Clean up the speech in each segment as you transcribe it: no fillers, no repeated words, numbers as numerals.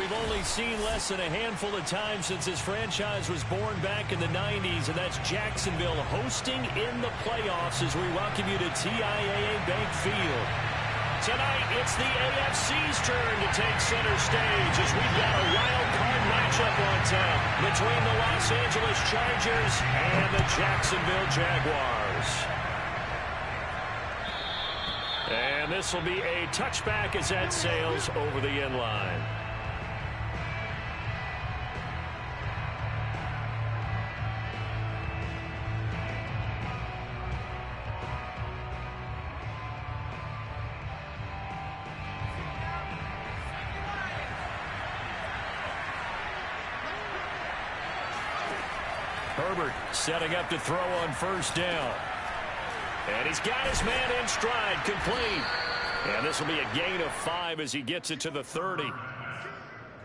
we've only seen less than a handful of times since this franchise was born back in the 90s, and that's Jacksonville hosting in the playoffs as we welcome you to TIAA Bank Field. Tonight, it's the AFC's turn to take center stage as we've got a wild card matchup on tap between the Los Angeles Chargers and the Jacksonville Jaguars. And this will be a touchback as that sails over the end line. Herbert setting up to throw on first down. And he's got his man in stride, complete. And this will be a gain of 5 as he gets it to the 30.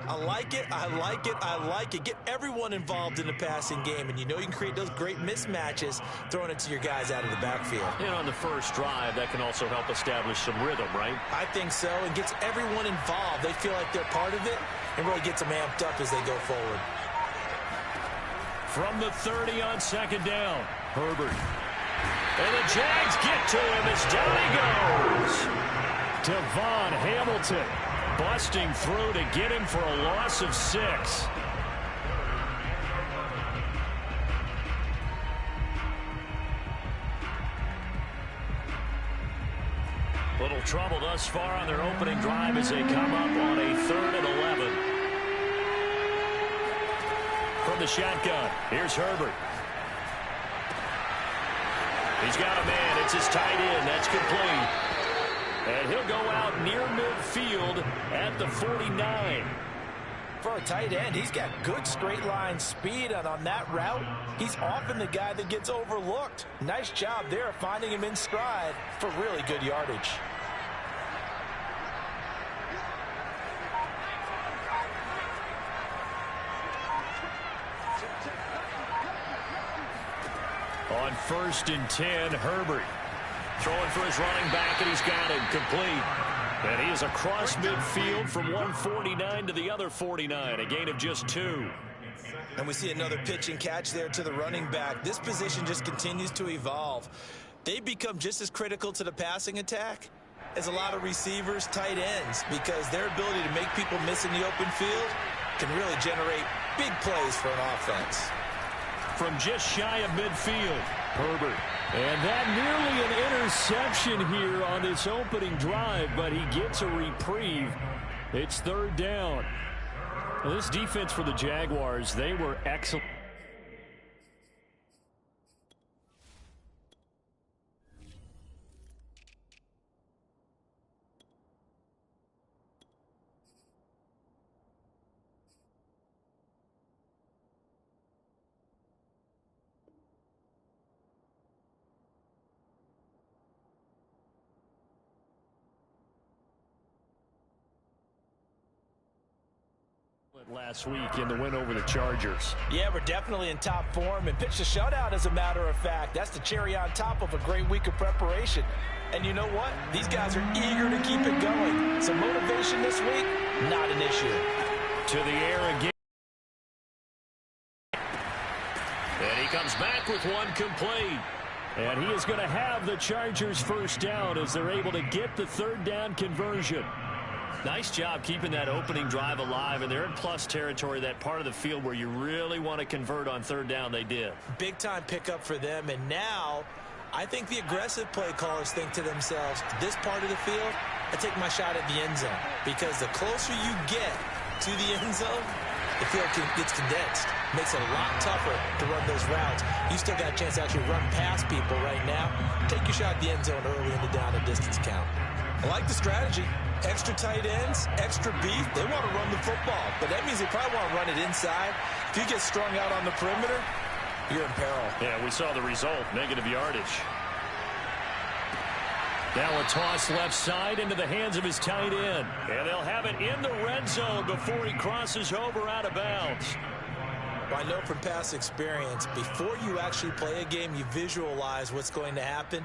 I like it, I like it, I like it. Get everyone involved in the passing game, and you know you can create those great mismatches throwing it to your guys out of the backfield. And on the first drive, that can also help establish some rhythm, right? I think so, and gets everyone involved. They feel like they're part of it, and really gets them amped up as they go forward. From the 30 on second down, Herbert. And the Jags get to him as down he goes. Devon Hamilton busting through to get him for a loss of 6. Little trouble thus far on their opening drive as they come up on a 3rd and 11. From the shotgun, here's Herbert. He's got a man. It's his tight end. That's complete. And he'll go out near midfield at the 49. For a tight end, he's got good straight line speed, and on that route, he's often the guy that gets overlooked. Nice job there finding him in stride for really good yardage. On 1st and 10, Herbert throwing for his running back, and he's got him complete. And he is across midfield from 149 to the other 49, a gain of just 2. And we see another pitch and catch there to the running back. This position just continues to evolve. They become just as critical to the passing attack as a lot of receivers, tight ends, because their ability to make people miss in the open field can really generate big plays for an offense. From just shy of midfield, Herbert. And that nearly an interception here on this opening drive, but he gets a reprieve. It's 3rd down. Well, this defense for the Jaguars, they were excellent. Last week in the win over the Chargers. Yeah, we're definitely in top form and pitched a shutout, as a matter of fact. That's the cherry on top of a great week of preparation. And you know what? These guys are eager to keep it going. So motivation this week, not an issue. To the air again. And he comes back with one complete. And he is going to have the Chargers first down as they're able to get the 3rd down conversion. Nice job keeping that opening drive alive, and they're in plus territory, that part of the field where you really want to convert on 3rd down. They did. Big time pickup for them, and now I think the aggressive play callers think to themselves, this part of the field, I take my shot at the end zone, because the closer you get to the end zone, the field gets condensed. Makes it a lot tougher to run those routes. You still got a chance to actually run past people right now. Take your shot at the end zone early in the down and distance count. I like the strategy. Extra tight ends, extra beef. They want to run the football, but that means they probably want to run it inside. If you get strung out on the perimeter, you're in peril. Yeah, we saw the result, negative yardage. Now a toss left side into the hands of his tight end. And they'll have it in the red zone before he crosses over out of bounds. Well, I know from past experience, before you actually play a game, you visualize what's going to happen.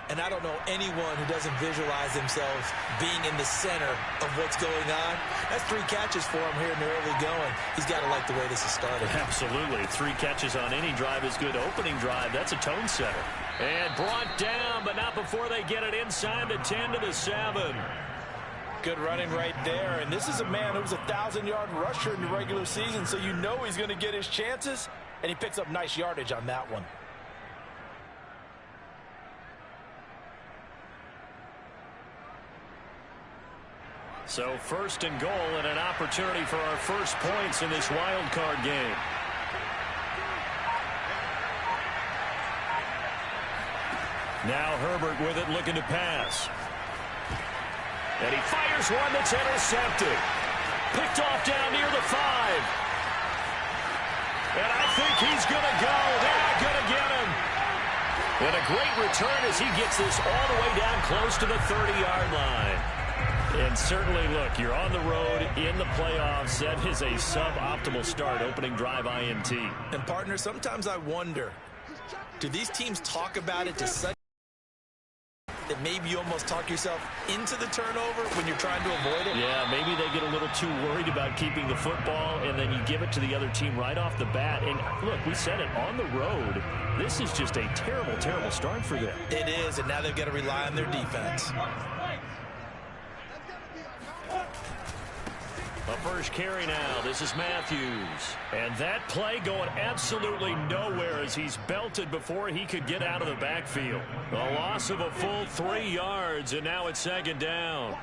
And I don't know anyone who doesn't visualize themselves being in the center of what's going on. That's 3 catches for him here in the early going. He's got to like the way this is started. Absolutely. 3 catches on any drive is good. Opening drive, that's a tone setter. And brought down, but not before they get it inside the 10 to the 7. Good running right there. And this is a man who was a 1,000-yard rusher in the regular season, so you know he's going to get his chances. And he picks up nice yardage on that one. So first and goal and an opportunity for our first points in this wild card game. Now Herbert with it, looking to pass. And he fires one that's intercepted. Picked off down near the 5. And I think he's going to go. They're not going to get him. And a great return as he gets this all the way down close to the 30-yard line. And certainly, look, you're on the road in the playoffs. That is a suboptimal start, opening drive INT. And, partner, sometimes I wonder, do these teams talk about it to such that maybe you almost talk yourself into the turnover when you're trying to avoid it? Yeah, maybe they get a little too worried about keeping the football, and then you give it to the other team right off the bat. And, look, we said it, on the road, this is just a terrible, terrible start for them. It is, and now they've got to rely on their defense. A first carry now. This is Matthews. And that play going absolutely nowhere as he's belted before he could get out of the backfield. A loss of a full 3 yards, and now it's second down.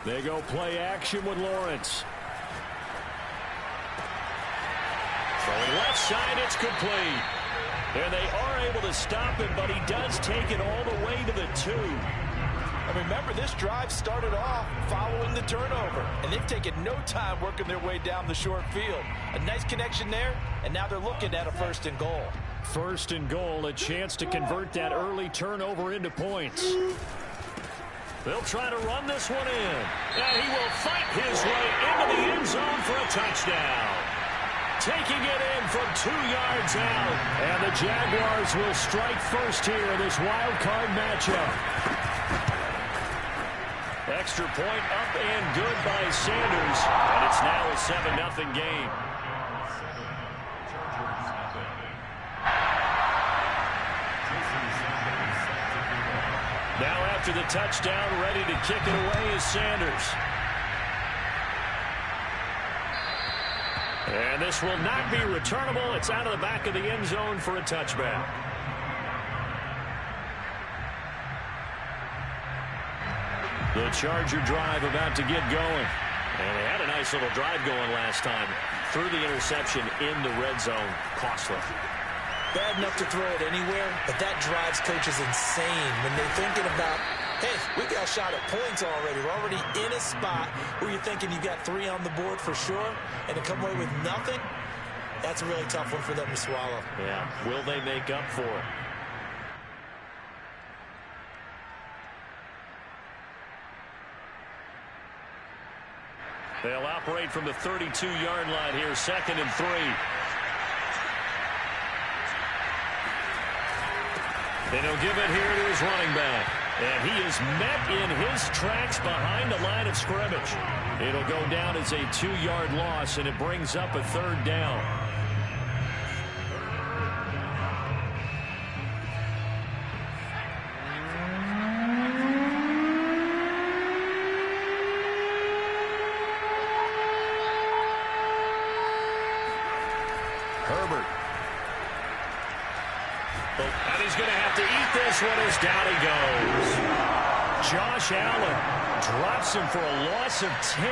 They go play action with Lawrence. Throwing left side, it's complete. And they are able to stop him, but he does take it all the way to the 2. And remember, this drive started off following the turnover, and they've taken no time working their way down the short field. A nice connection there, and now they're looking at a first and goal. First and goal, a chance to convert that early turnover into points. They'll try to run this one in, and he will fight his way into the end zone for a touchdown. Taking it in from 2 yards out. And the Jaguars will strike first here in this wild card matchup. Extra point up and good by Sanders. And it's now a 7-0 game. Now after the touchdown, ready to kick it away is Sanders. And this will not be returnable. It's out of the back of the end zone for a touchback. The Charger drive about to get going. And they had a nice little drive going last time. Threw the interception in the red zone. Costly. Bad enough to throw it anywhere, but that drives coaches insane when they're thinking about, hey, we got a shot at points already. We're already in a spot where you're thinking you've got 3 on the board for sure, and to come away with nothing, that's a really tough one for them to swallow. Yeah, will they make up for it? They'll operate from the 32-yard line here, 2nd and 3. And he'll give it here to his running back. And he is met in his tracks behind the line of scrimmage. It'll go down as a 2-yard loss, and it brings up a 3rd down. Herbert. And he's going to have to eat this one as down he goes. Josh Allen drops him for a loss of 10,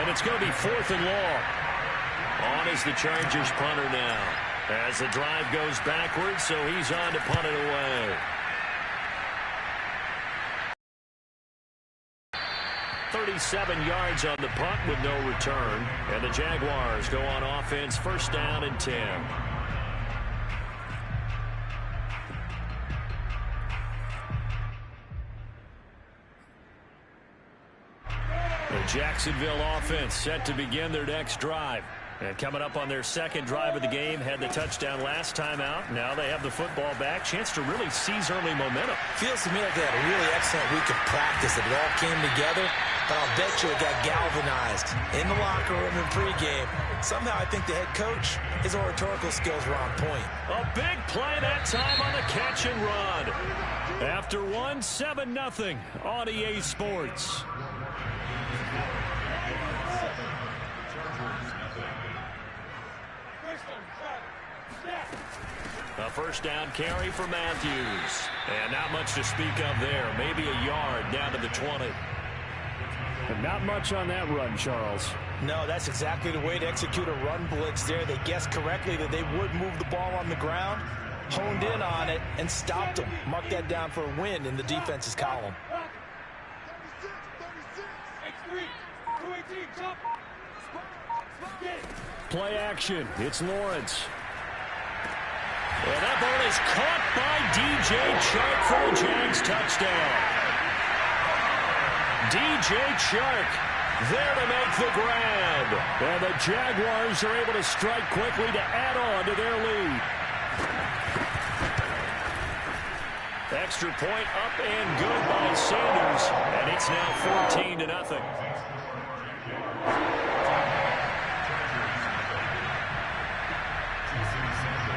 and it's going to be 4th and long. On is the Chargers punter now. As the drive goes backwards, so he's on to punt it away. 37 yards on the punt with no return. And the Jaguars go on offense, 1st down and 10. Jacksonville offense set to begin their next drive. And coming up on their second drive of the game, had the touchdown last time out. Now they have the football back. Chance to really seize early momentum. Feels to me like they had a really excellent week of practice. It all came together, but I'll bet you it got galvanized in the locker room in pregame. Somehow I think the head coach, his oratorical skills were on point. A big play that time on the catch and run. After one, 7-0 on EA Sports. A first down carry for Matthews. And not much to speak of there. Maybe a yard down to the 20. And not much on that run, Charles. No, that's exactly the way to execute a run blitz there. They guessed correctly that they would move the ball on the ground, honed in on it, and stopped them. Mark that down for a win in the defense's column. Play action. It's Lawrence. And that ball is caught by DJ Chark for a Jags touchdown. DJ Chark there to make the grab. And the Jaguars are able to strike quickly to add on to their lead. Extra point up and good by Sanders. And it's now 14-0.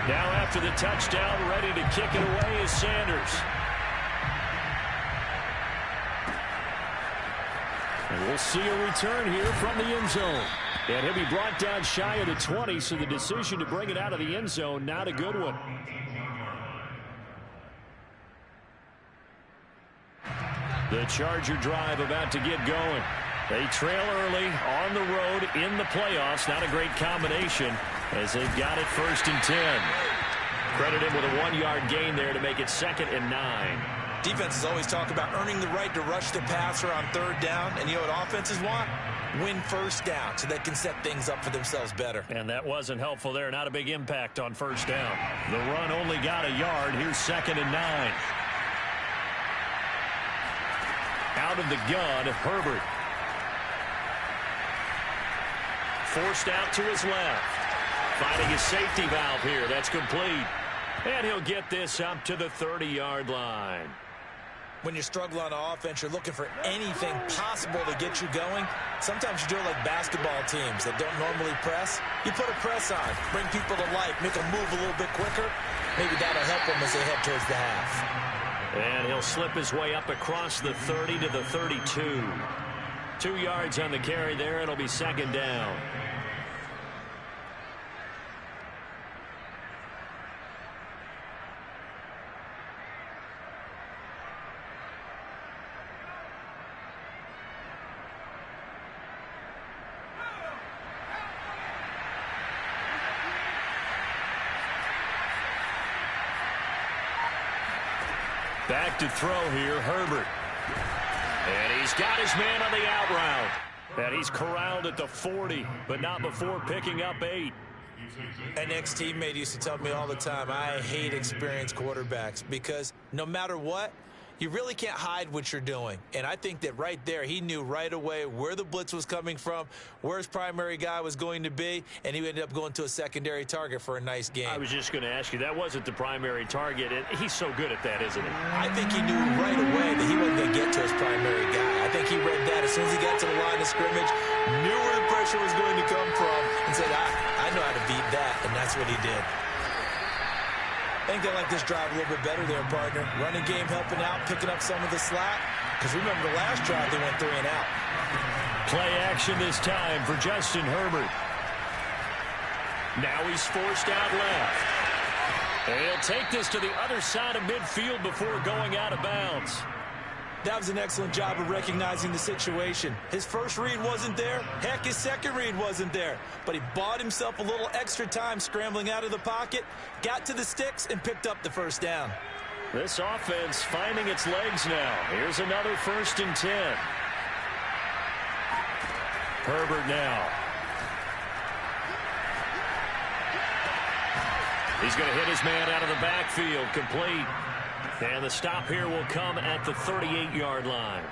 Now after the touchdown, ready to kick it away is Sanders. And we'll see a return here from the end zone. And he'll be brought down shy of the 20, so the decision to bring it out of the end zone, not a good one. The Charger drive about to get going. They trail early on the road in the playoffs. Not a great combination as they've got it 1st and 10. Credit him with a 1-yard gain there to make it 2nd and 9. Defenses always talk about earning the right to rush the passer on 3rd down. And you know what offenses want? Win 1st down so they can set things up for themselves better. And that wasn't helpful there. Not a big impact on 1st down. The run only got a yard. Here's 2nd and 9. Out of the gun, Herbert. Forced out to his left. Finding his safety valve here. That's complete. And he'll get this up to the 30-yard line. When you struggle on offense, you're looking for anything possible to get you going. Sometimes you do it like basketball teams that don't normally press. You put a press on, bring people to life, make them move a little bit quicker. Maybe that'll help them as they head towards the half. And he'll slip his way up across the 30 to the 32. 2 yards on the carry there. It'll be 2nd down. Back to throw here, Herbert. And he's got his man on the out route. And he's corralled at the 40, but not before picking up 8. An ex-teammate used to tell me all the time, I hate experienced quarterbacks because no matter what, you really can't hide what you're doing. And I think that right there, he knew right away where the blitz was coming from, where his primary guy was going to be, and he ended up going to a secondary target for a nice game. I was just going to ask you, that wasn't the primary target, and he's so good at that, isn't he? I think he knew right away that he wasn't going to get to his primary guy. I think he read that as soon as he got to the line of scrimmage, knew where the pressure was going to come from, and said, I know how to beat that, and that's what he did. I think they like this drive a little bit better there, partner. Running game helping out, picking up some of the slack. Because remember the last drive, they went 3 and out. Play action this time for Justin Herbert. Now he's forced out left. And he'll take this to the other side of midfield before going out of bounds. That was an excellent job of recognizing the situation. His first read wasn't there. Heck, his second read wasn't there. But he bought himself a little extra time scrambling out of the pocket, got to the sticks, and picked up the 1st down. This offense finding its legs now. Here's another 1st and 10. Herbert now. He's going to hit his man out of the backfield, complete. And the stop here will come at the 38-yard line.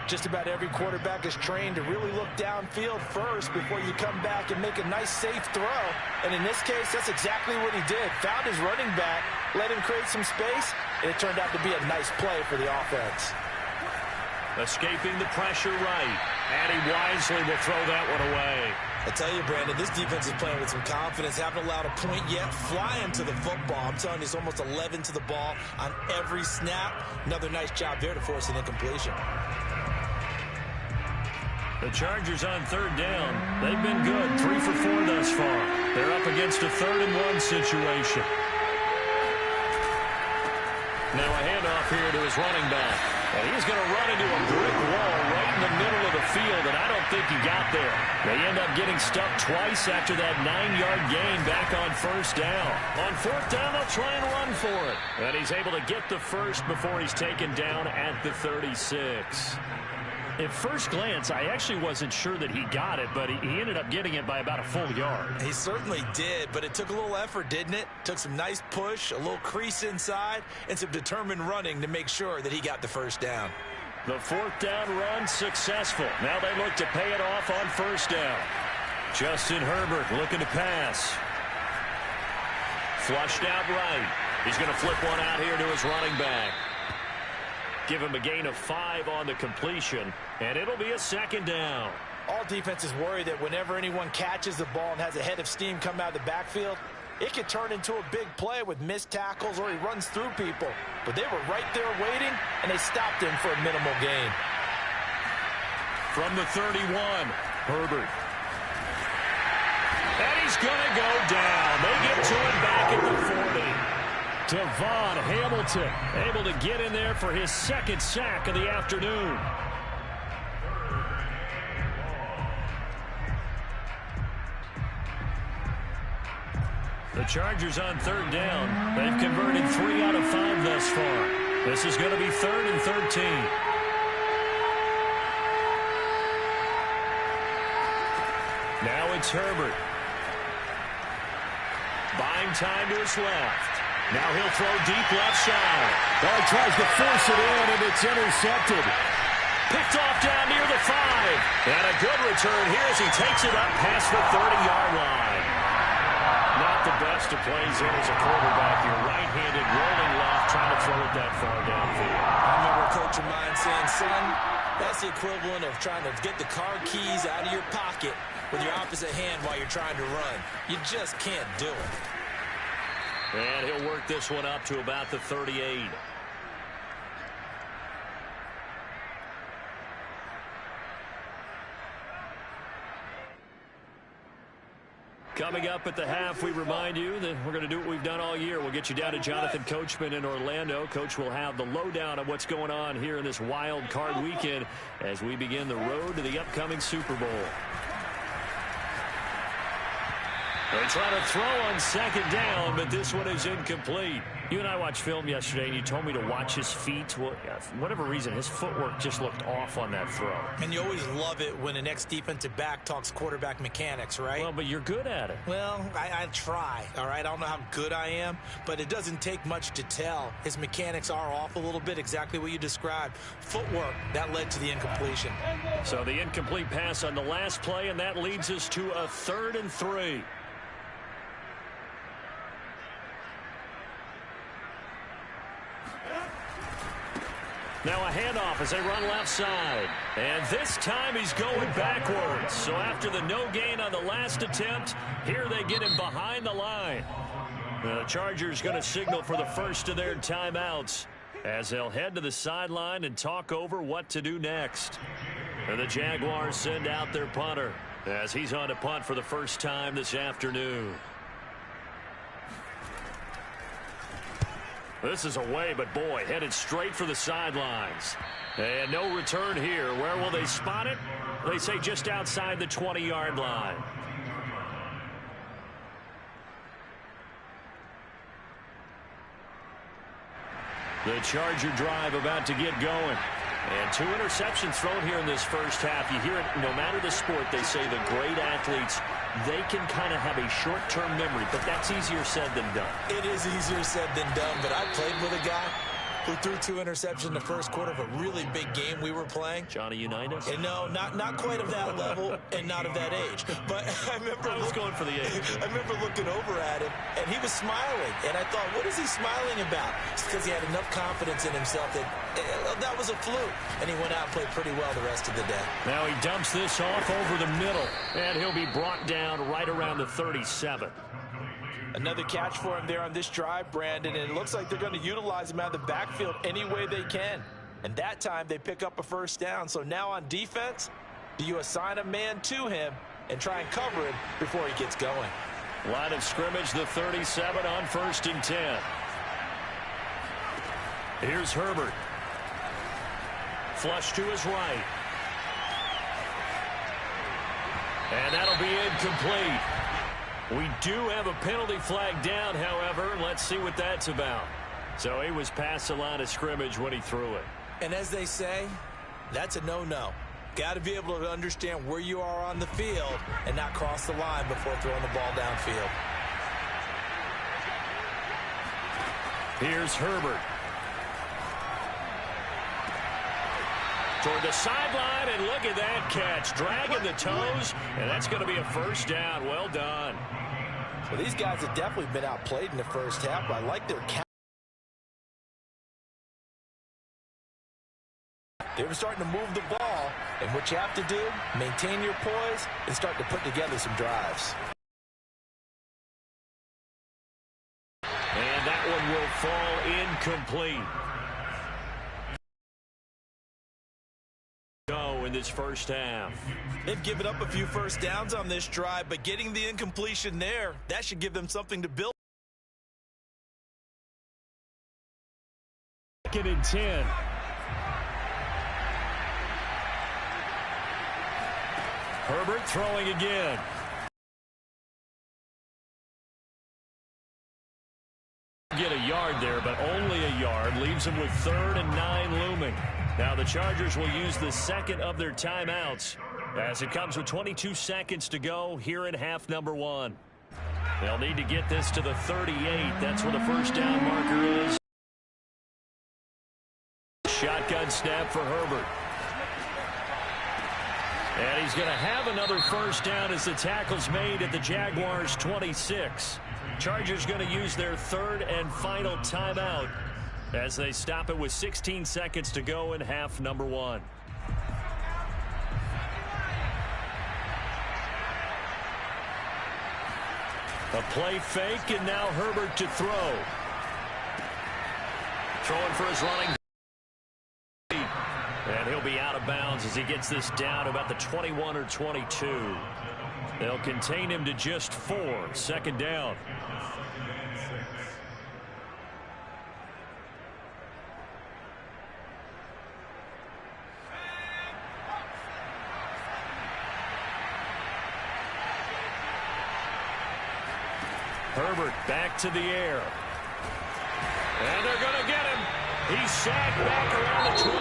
Just about every quarterback is trained to really look downfield first before you come back and make a nice, safe throw. And in this case, that's exactly what he did. Found his running back, let him create some space, and it turned out to be a nice play for the offense. Escaping the pressure right. And he wisely will throw that one away. I tell you, Brandon, this defense is playing with some confidence. Haven't allowed a point yet. Flying to the football. I'm telling you, it's almost 11 to the ball on every snap. Another nice job there to force an incompletion. The Chargers on third down. They've been good. 3 for 4 thus far. They're up against a 3rd-and-1 situation. Now a handoff here to his running back. And he's going to run into a brick wall right in the middle of the field, and I don't think he got there. They end up getting stuck twice after that 9-yard gain back on 1st down. On 4th down, they'll try and run for it. And he's able to get the first before he's taken down at the 36. At first glance, I actually wasn't sure that he got it, but he ended up getting it by about a full yard. He certainly did, but it took a little effort, didn't it? Took some nice push, a little crease inside, and some determined running to make sure that he got the 1st down. The 4th down run successful. Now they look to pay it off on 1st down. Justin Herbert looking to pass. Flushed out right. He's going to flip one out here to his running back. Give him a gain of 5 on the completion, and it'll be a 2nd down. All defenses worry that whenever anyone catches the ball and has a head of steam come out of the backfield, it could turn into a big play with missed tackles or he runs through people. But they were right there waiting, and they stopped him for a minimal gain. From the 31, Herbert. And he's going to go down. They get to him back at the 40. Devon Hamilton able to get in there for his 2nd sack of the afternoon. The Chargers on 3rd down. They've converted 3 out of 5 thus far. This is going to be 3rd and 13. Now it's Herbert. Buying time to his left. Now he'll throw deep left side. Oh, he tries to force it in, and it's intercepted. Picked off down near the 5. And a good return here as he takes it up past the 30-yard line. Not the best of plays in as a quarterback. You're right-handed, rolling left, trying to throw it that far downfield. I remember a coach of mine saying, son, that's the equivalent of trying to get the car keys out of your pocket with your opposite hand while you're trying to run. You just can't do it. And he'll work this one up to about the 38. Coming up at the half, we remind you that we're going to do what we've done all year. We'll get you down to Jonathan Coachman in Orlando. Coach will have the lowdown of what's going on here in this wild card weekend as we begin the road to the upcoming Super Bowl. They try to throw on 2nd down, but this one is incomplete. You and I watched film yesterday, and you told me to watch his feet. Well, for whatever reason, his footwork just looked off on that throw. And you always love it when an ex-defensive back talks quarterback mechanics, right? Well, but you're good at it. Well, I try, all right? I don't know how good I am, but it doesn't take much to tell. His mechanics are off a little bit, exactly what you described. Footwork, that led to the incompletion. So the incomplete pass on the last play, and that leads us to a 3rd and 3. Now a handoff as they run left side. And this time he's going backwards. So after the no gain on the last attempt, here they get him behind the line. The Chargers going to signal for the first of their timeouts as they'll head to the sideline and talk over what to do next. And the Jaguars send out their punter as he's on to punt for the first time this afternoon. This is away, but boy, headed straight for the sidelines. And no return here. Where will they spot it? They say just outside the 20-yard line. The Charger drive about to get going. And 2 interceptions thrown here in this first half. You hear it, no matter the sport, they say the great athletes, they can kind of have a short-term memory, but that's easier said than done. It is easier said than done, but I played with a guy who threw 2 interceptions in the first quarter of a really big game we were playing. Johnny Unitas? And no, not quite of that level and not of that age. But I was going for the age. I remember looking over at him, and he was smiling. And I thought, what is he smiling about? It's because he had enough confidence in himself that that was a fluke. And he went out and played pretty well the rest of the day. Now he dumps this off over the middle, and he'll be brought down right around the 37. Another catch for him there on this drive, Brandon, and it looks like they're going to utilize him out of the backfield any way they can. And that time they pick up a first down. So now on defense, do you assign a man to him and try and cover him before he gets going? Line of scrimmage, the 37 on 1st and 10. Here's Herbert. Flush to his right. And that'll be incomplete. We do have a penalty flag down, however. Let's see what that's about. So he was past the line of scrimmage when he threw it. And as they say, that's a no-no. Got to be able to understand where you are on the field and not cross the line before throwing the ball downfield. Here's Herbert. Toward the sideline, and look at that catch. Dragging the toes, and that's going to be a first down. Well done. Well, these guys have definitely been outplayed in the first half, but I like their count. They were starting to move the ball, and what you have to do, maintain your poise and start to put together some drives. And that one will fall incomplete. In this first half. They've given up a few first downs on this drive, but getting the incompletion there, that should give them something to build. 2nd and 10. Herbert throwing again. Get a yard there, but only a yard. Leaves him with 3rd and 9 looming. Now the Chargers will use the second of their timeouts as it comes with 22 seconds to go here in half number 1. They'll need to get this to the 38. That's where the first down marker is. Shotgun snap for Herbert. And he's going to have another first down as the tackle's made at the Jaguars' 26. Chargers going to use their 3rd and final timeout as they stop it with 16 seconds to go in half number 1. A play fake, and now Herbert to throw. Throwing for his running. And he'll be out of bounds as he gets this down about the 21 or 22. They'll contain him to just 4. 2nd down. Herbert back to the air. And they're going to get him. He's sacked back around the 28.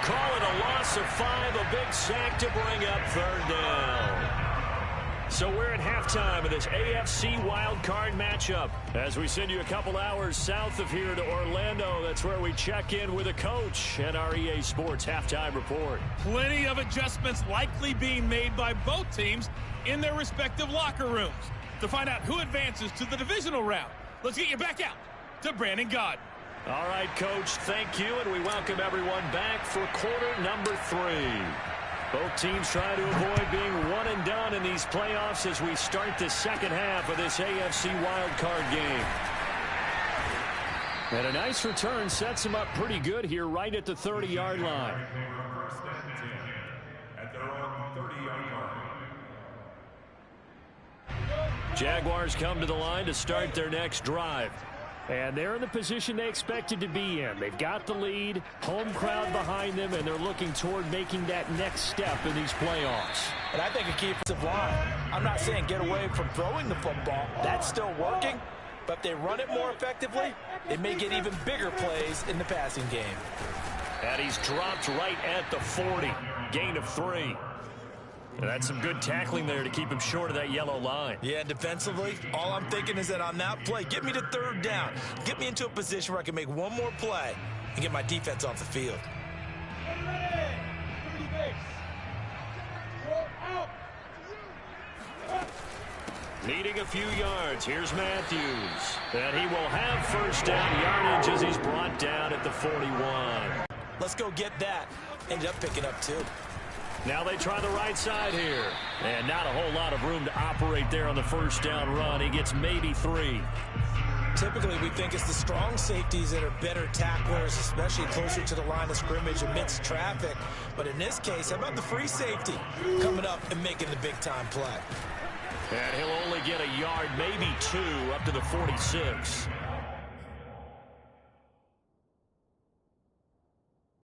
Call it a loss of 5, a big sack to bring up 3rd down. So we're at halftime of this AFC wildcard matchup as we send you a couple hours south of here to Orlando. That's where we check in with a coach at our EA Sports Halftime Report. Plenty of adjustments likely being made by both teams in their respective locker rooms. To find out who advances to the divisional round, let's get you back out to Brandon Gaudin. All right, Coach, thank you, and we welcome everyone back for quarter number 3. Both teams trying to avoid being one and done in these playoffs as we start the second half of this AFC wildcard game. And a nice return sets them up pretty good here right at the 30-yard line. Jaguars come to the line to start their next drive. And they're in the position they expected to be in. They've got the lead, home crowd behind them, and they're looking toward making that next step in these playoffs. And I think a key offensive line. I'm not saying get away from throwing the football. That's still working. But if they run it more effectively, it may get even bigger plays in the passing game. And he's dropped right at the 40. Gain of 3. And that's some good tackling there to keep him short of that yellow line. Yeah, defensively, all I'm thinking is that on that play, get me to third down. Get me into a position where I can make one more play and get my defense off the field. Needing a few yards. Here's Matthews. And he will have first down yardage as he's brought down at the 41. Let's go get that. Ended up picking up 2. Now they try the right side here. And not a whole lot of room to operate there on the first down run. He gets maybe 3. Typically, we think it's the strong safeties that are better tacklers, especially closer to the line of scrimmage amidst traffic. But in this case, how about the free safety coming up and making the big-time play? And he'll only get a yard, maybe 2, up to the 46.